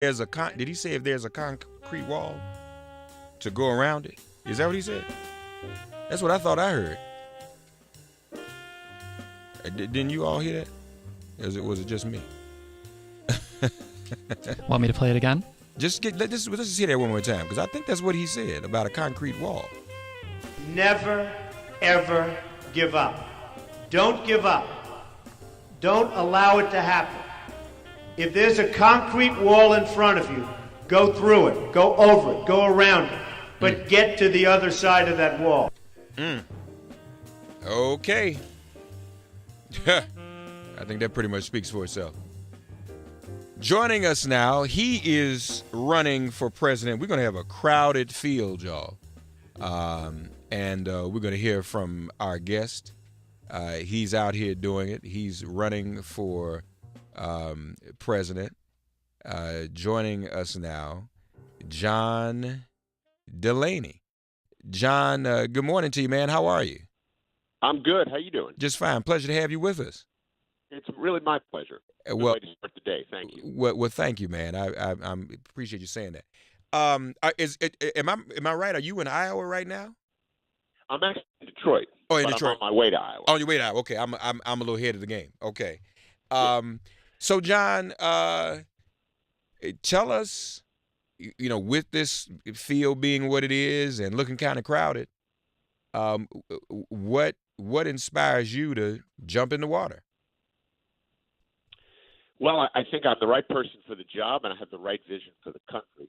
Did he say if there's a concrete wall to go around it? Is that what he said? That's what I thought I heard. Didn't you all hear that? Was it just me? Want me to play it again? Let's just hear that one more time, because I think that's what he said about a concrete wall. Never, ever give up. Don't give up. Don't allow it to happen. If there's a concrete wall in front of you, go through it, go over it, go around it, but get to the other side of that wall. Okay. I think that pretty much speaks for itself. Joining us now, he is running for president. We're going to have a crowded field, y'all. And we're going to hear from our guest. He's out here doing it. He's running for president. Joining us now, John Delaney. John, good morning to you, man. How are you? I'm good. How you doing? Just fine. Pleasure to have you with us. It's really my pleasure. Good way to start the day. Thank you. Well, thank you, man. I appreciate you saying that. Am I right? Are you in Iowa right now? I'm actually in Detroit. Oh, in but Detroit. I'm on my way to Iowa. On your way to Iowa. Okay, I'm a little ahead of the game. Okay. So John, tell us, with this field being what it is and looking kind of crowded, what inspires you to jump in the water? Well, I think I'm the right person for the job, and I have the right vision for the country.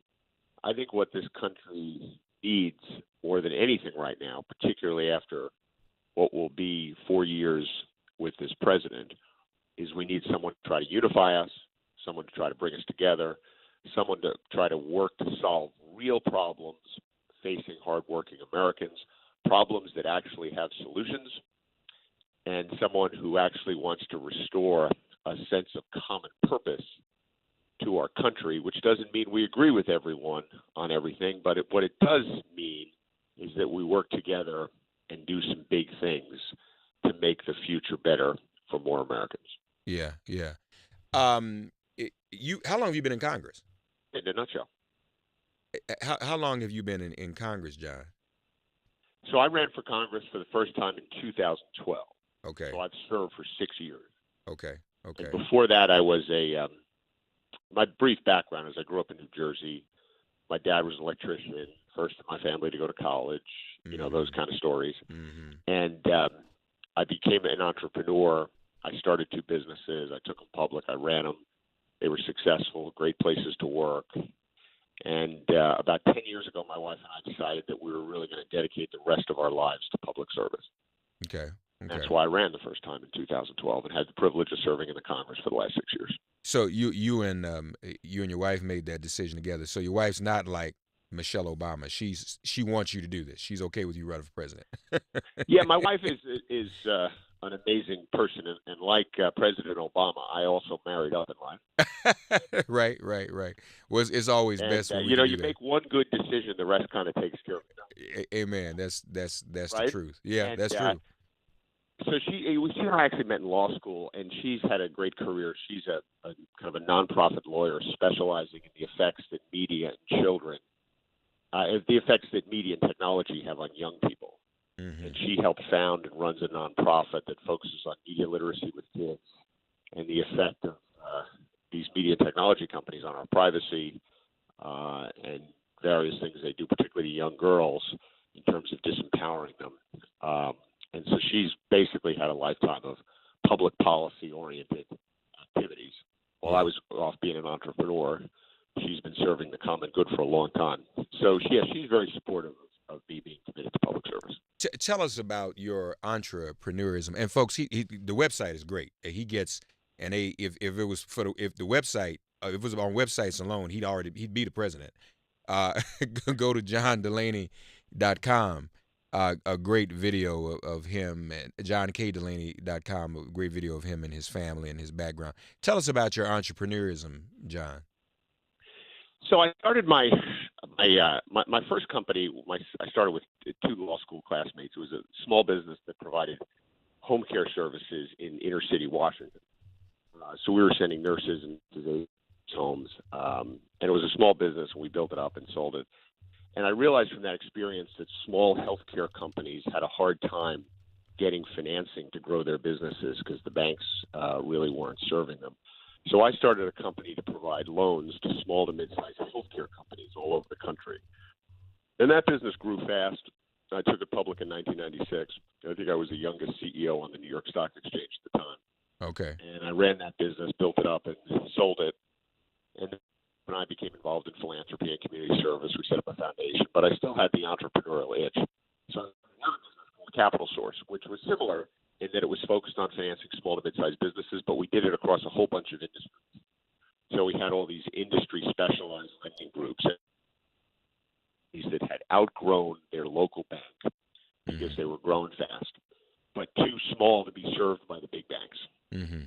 I think what this country needs more than anything right now, particularly after what will be 4 years with this president, is we need someone to try to unify us, someone to try to bring us together, someone to try to work to solve real problems facing hardworking Americans, problems that actually have solutions, and someone who actually wants to restore a sense of common purpose to our country, which doesn't mean we agree with everyone on everything, but what it does mean is that we work together and do some big things to make the future better for more Americans. Yeah. How long have you been in Congress? In a nutshell. How long have you been in Congress, John? So I ran for Congress for the first time in 2012. Okay. So I've served for 6 years. Okay. And before that, I was my brief background is I grew up in New Jersey. My dad was an electrician, first in my family to go to college, those kind of stories. Mm-hmm. And I became an entrepreneur. I started 2 businesses. I took them public. I ran them. They were successful, great places to work. And about 10 years ago, my wife and I decided that we were really going to dedicate the rest of our lives to public service. Okay. That's why I ran the first time in 2012 and had the privilege of serving in the Congress for the last 6 years. So you and your wife made that decision together. So your wife's not like Michelle Obama. She wants you to do this. She's okay with you running for president. Yeah, my wife is an amazing person, and like President Obama, I also married up in life. Right. Well, it's always best when you make one good decision, the rest kind of takes care of it. Amen. That's right? the truth. Yeah, that's true. So she and I actually met in law school, and she's had a great career. She's a kind of a nonprofit lawyer specializing in the effects that media and children, the effects that media and technology have on young people. Mm-hmm. And she helped found and runs a nonprofit that focuses on media literacy with kids and the effect of these media and technology companies on our privacy and various things they do, particularly to young girls, in terms of disempowering them. And so she's basically had a lifetime of public policy-oriented activities. While I was off being an entrepreneur, she's been serving the common good for a long time. So, she's very supportive of me being committed to public service. Tell us about your entrepreneurism. And folks, the website is great. He gets, and if it was if the website, if it was on websites alone, he'd be the president. Go to johndelaney.com. A great video of him, and johnkdelaney.com, a great video of him and his family and his background. Tell us about your entrepreneurism, John. So I started my first company. I started with 2 law school classmates. It was a small business that provided home care services in inner city Washington. So we were sending nurses into the homes. And it was a small business, and we built it up and sold it. And I realized from that experience that small healthcare companies had a hard time getting financing to grow their businesses because the banks really weren't serving them. So I started a company to provide loans to small to mid-sized healthcare companies all over the country. And that business grew fast. I took it public in 1996. I think I was the youngest CEO on the New York Stock Exchange at the time. Okay. And I ran that business, built it up, and sold it. And when I became involved in philanthropy and community service, we set up a foundation. But I still had the entrepreneurial itch. So I had a business called Capital Source, which was similar in that it was focused on financing small to mid-sized businesses, but we did it across a whole bunch of industries. So we had all these industry specialized lending groups that had outgrown their local bank because they were growing fast, but too small to be served by the big banks. Mm-hmm.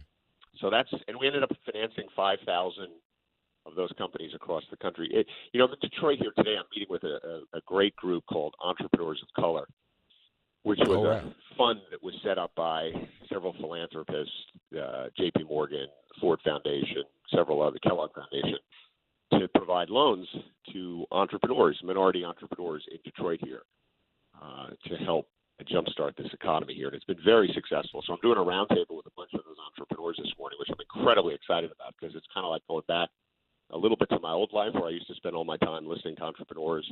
So and we ended up financing 5,000 of those companies across the country. In Detroit here today, I'm meeting with a great group called Entrepreneurs of Color, which was a fund that was set up by several philanthropists, J.P. Morgan, Ford Foundation, several other, Kellogg Foundation, to provide loans to entrepreneurs, minority entrepreneurs in Detroit here, to help jumpstart this economy here. And it's been very successful. So I'm doing a roundtable with a bunch of those entrepreneurs this morning, which I'm incredibly excited about because it's kind of like going back a little bit to my old life where I used to spend all my time listening to entrepreneurs,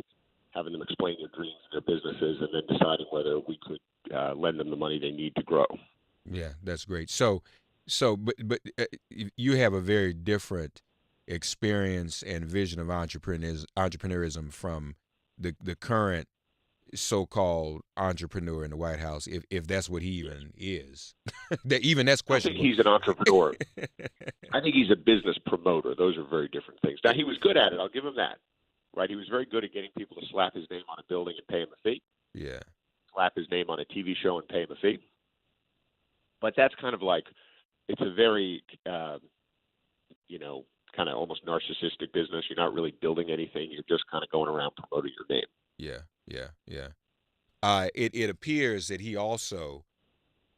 having them explain their dreams and their businesses, and then deciding whether we could lend them the money they need to grow. Yeah, that's great. But you have a very different experience and vision of entrepreneurism from the current so-called entrepreneur in the White House, if that's what he even is. That's questionable. I think he's an entrepreneur. I think he's a business promoter. Those are very different things. Now, he was good at it. I'll give him that. Right? He was very good at getting people to slap his name on a building and pay him a fee. Yeah. Slap his name on a TV show and pay him a fee. But that's kind of like, it's a very, kind of almost narcissistic business. You're not really building anything. You're just kind of going around promoting your name. Yeah. It appears that he also,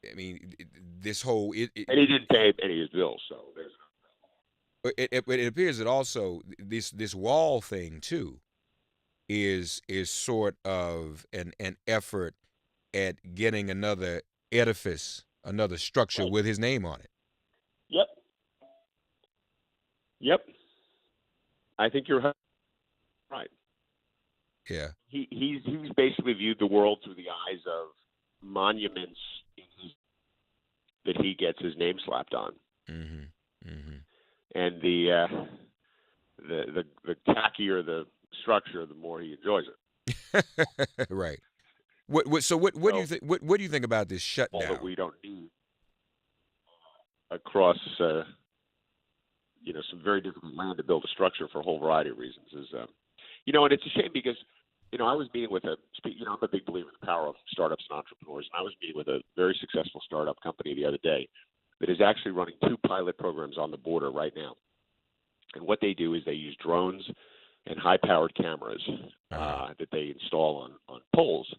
this whole and he didn't pay any of his bills, so there's. It appears that also this wall thing too is sort of an effort at getting another edifice, another structure with his name on it. Yep. I think you're right. Yeah. He's basically viewed the world through the eyes of monuments that he gets his name slapped on. Mm-hmm. Mm-hmm. And the tackier the structure, the more he enjoys it. Right. What do you think? What do you think about this shutdown? All that we don't need across, some very difficult land to build a structure for a whole variety of reasons is, and it's a shame because, I was meeting with I'm a big believer in the power of startups and entrepreneurs, and I was meeting with a very successful startup company the other day that is actually running 2 pilot programs on the border right now. And what they do is they use drones and high-powered cameras that they install on poles.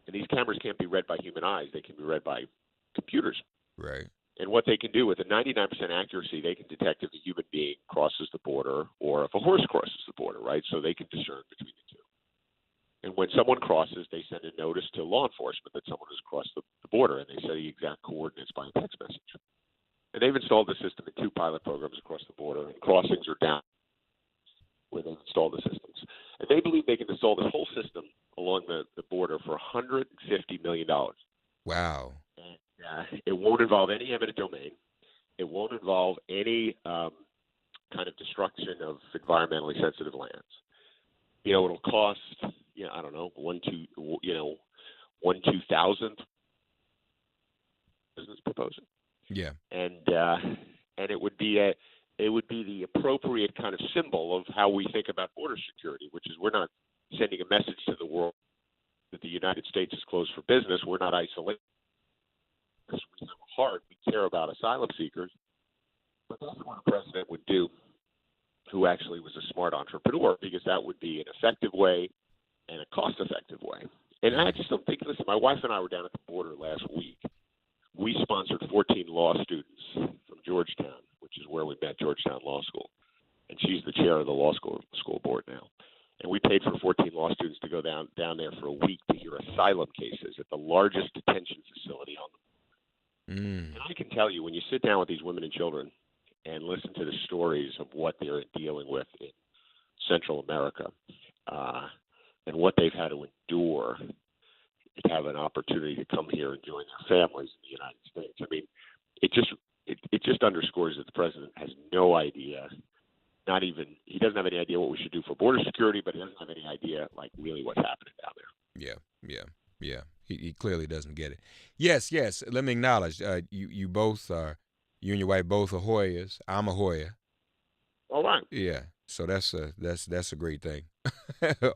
And these cameras can't be read by human eyes. They can be read by computers. Right. And what they can do with a 99% accuracy, they can detect if a human being crosses the border or if a horse crosses the border, right? So they can discern between the two. And when someone crosses, they send a notice to law enforcement that someone has crossed the border, and they say the exact coordinates by a text message. And they've installed the system in 2 pilot programs across the border, and crossings are down where they've installed the systems. And they believe they can install this whole system along the border for $150 million. Wow. And, it won't involve any eminent domain. It won't involve any kind of destruction of environmentally sensitive lands. It'll cost, I don't know, 1/2,000th business proposal. Yeah. And it would be the appropriate kind of symbol of how we think about border security, which is we're not sending a message to the world that the United States is closed for business. We're not isolated. Because we have a heart, we care about asylum seekers. But that's what a president would do who actually was a smart entrepreneur, because that would be an effective way and a cost-effective way. And I just don't think, listen, my wife and I were down at the border last week. We sponsored 14 law students from Georgetown, which is where we met, Georgetown Law School. and she's the chair of the law school board now. And we paid for 14 law students to go down there for a week to hear asylum cases at the largest detention facility on the planet. And I can tell you, when you sit down with these women and children and listen to the stories of what they're dealing with in Central America and what they've had to endure to have an opportunity to come here and join their families in the United States. I mean, it just underscores that the president has no idea. He doesn't have any idea what we should do for border security, but he doesn't have any idea, like, really what's happening down there. Yeah. He clearly doesn't get it. Yes. Let me acknowledge you both are. You and your wife both are Hoyas. I'm a Hoya. All right. Yeah. So that's a great thing.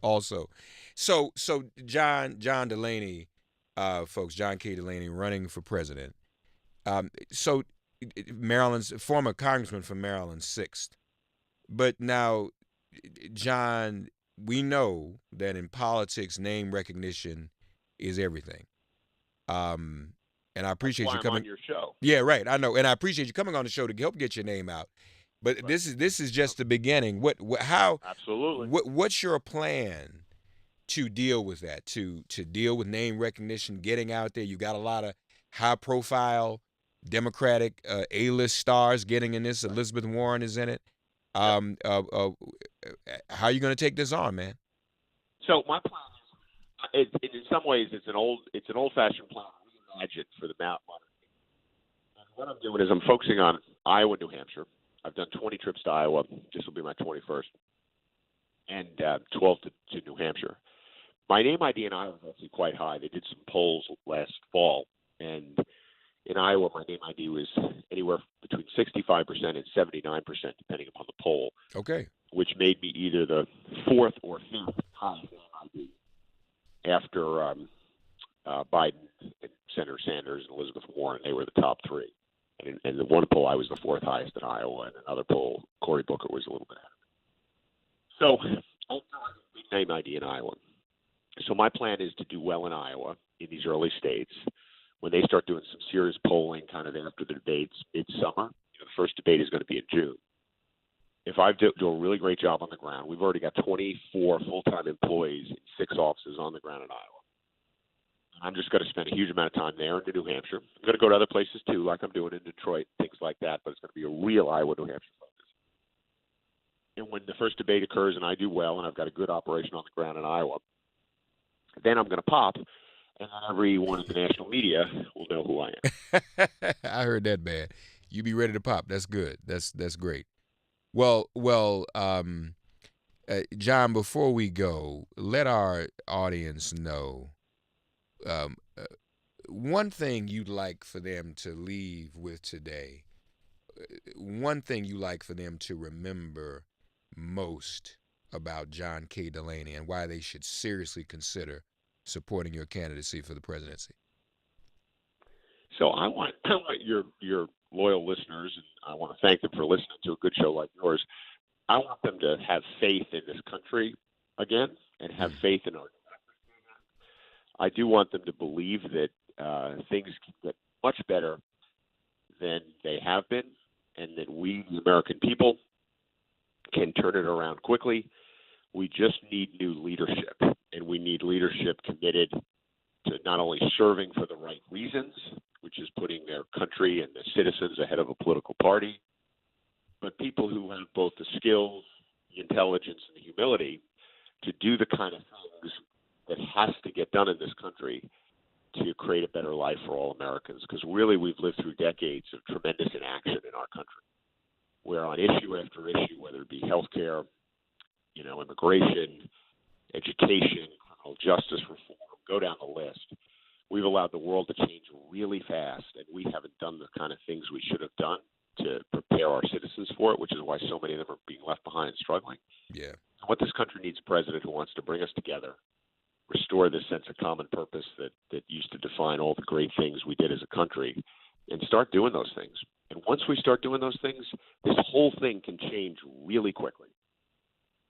Also, so John Delaney, folks, John K. Delaney running for president. So Maryland's former congressman from Maryland, 6th. But now, John, we know that in politics, name recognition is everything. And I appreciate you coming on your show. Yeah, right. I know, and I appreciate you coming on the show to help get your name out. But right. This is just the beginning. How? Absolutely. What's your plan to deal with that? To deal with name recognition, getting out there. You got a lot of high-profile Democratic A-list stars getting in this. Elizabeth Warren is in it. How are you going to take this on, man? So my plan is, in some ways, it's an old-fashioned plan reimagined for the modern. And what I'm doing is I'm focusing on Iowa, New Hampshire. I've done 20 trips to Iowa. This will be my 21st, and 12 to New Hampshire. My name ID in Iowa is actually quite high. They did some polls last fall, and in Iowa, my name ID was anywhere between 65% and 79%, depending upon the poll. Okay. Which made me either the 4th or 5th highest name ID after Biden, and Senator Sanders, and Elizabeth Warren. They were the top 3. And in the one poll, I was the 4th highest in Iowa, and another poll, Cory Booker was a little bit ahead of me. So I'm doing a big name ID in Iowa. So my plan is to do well in Iowa in these early states. When they start doing some serious polling kind of after the debates midsummer, the first debate is going to be in June. If I do a really great job on the ground, we've already got 24 full-time employees in 6 offices on the ground in Iowa. I'm just going to spend a huge amount of time there in New Hampshire. I'm going to go to other places too, like I'm doing in Detroit, things like that, but it's going to be a real Iowa, New Hampshire focus. And when the first debate occurs and I do well and I've got a good operation on the ground in Iowa, then I'm going to pop, and then everyone in the national media will know who I am. I heard that, man. You be ready to pop. That's good. That's great. Well, John, before we go, let our audience know one thing you'd like for them to leave with today, one thing you like for them to remember most about John K. Delaney and why they should seriously consider supporting your candidacy for the presidency. So I want your loyal listeners, and I want to thank them for listening to a good show like yours. I want them to have faith in this country again and have faith in our I do want them to believe that things can get much better than they have been, and that we, the American people, can turn it around quickly. We just need new leadership, and we need leadership committed to not only serving for the right reasons, which is putting their country and the citizens ahead of a political party, but people who have both the skills, the intelligence, and the humility to do the kind of things that has to get done in this country to create a better life for all Americans. Because really, we've lived through decades of tremendous inaction in our country, where on issue after issue, whether it be healthcare, immigration, education, criminal justice reform, go down the list, we've allowed the world to change really fast, and we haven't done the kind of things we should have done to prepare our citizens for it, which is why so many of them are being left behind and struggling. Yeah. What this country needs a president who wants to bring us together, restore this sense of common purpose that used to define all the great things we did as a country, and start doing those things. And once we start doing those things, this whole thing can change really quickly.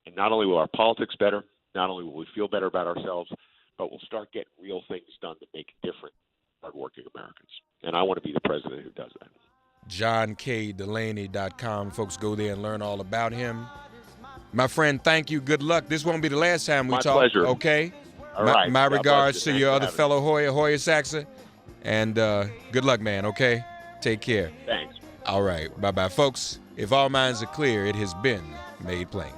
And not only will our politics better, not only will we feel better about ourselves, but we'll start getting real things done that make a difference for hardworking Americans. And I want to be the president who does that. JohnKDelaney.com. Folks, go there and learn all about him. My friend, thank you. Good luck. This won't be the last time we talk. Pleasure. Okay? All right. My God regards bless you. to Thanks your for other having fellow Hoya Saxa. And good luck, man, okay? Take care. me. Thanks. All right. Bye-bye. Folks, if all minds are clear, it has been made plain.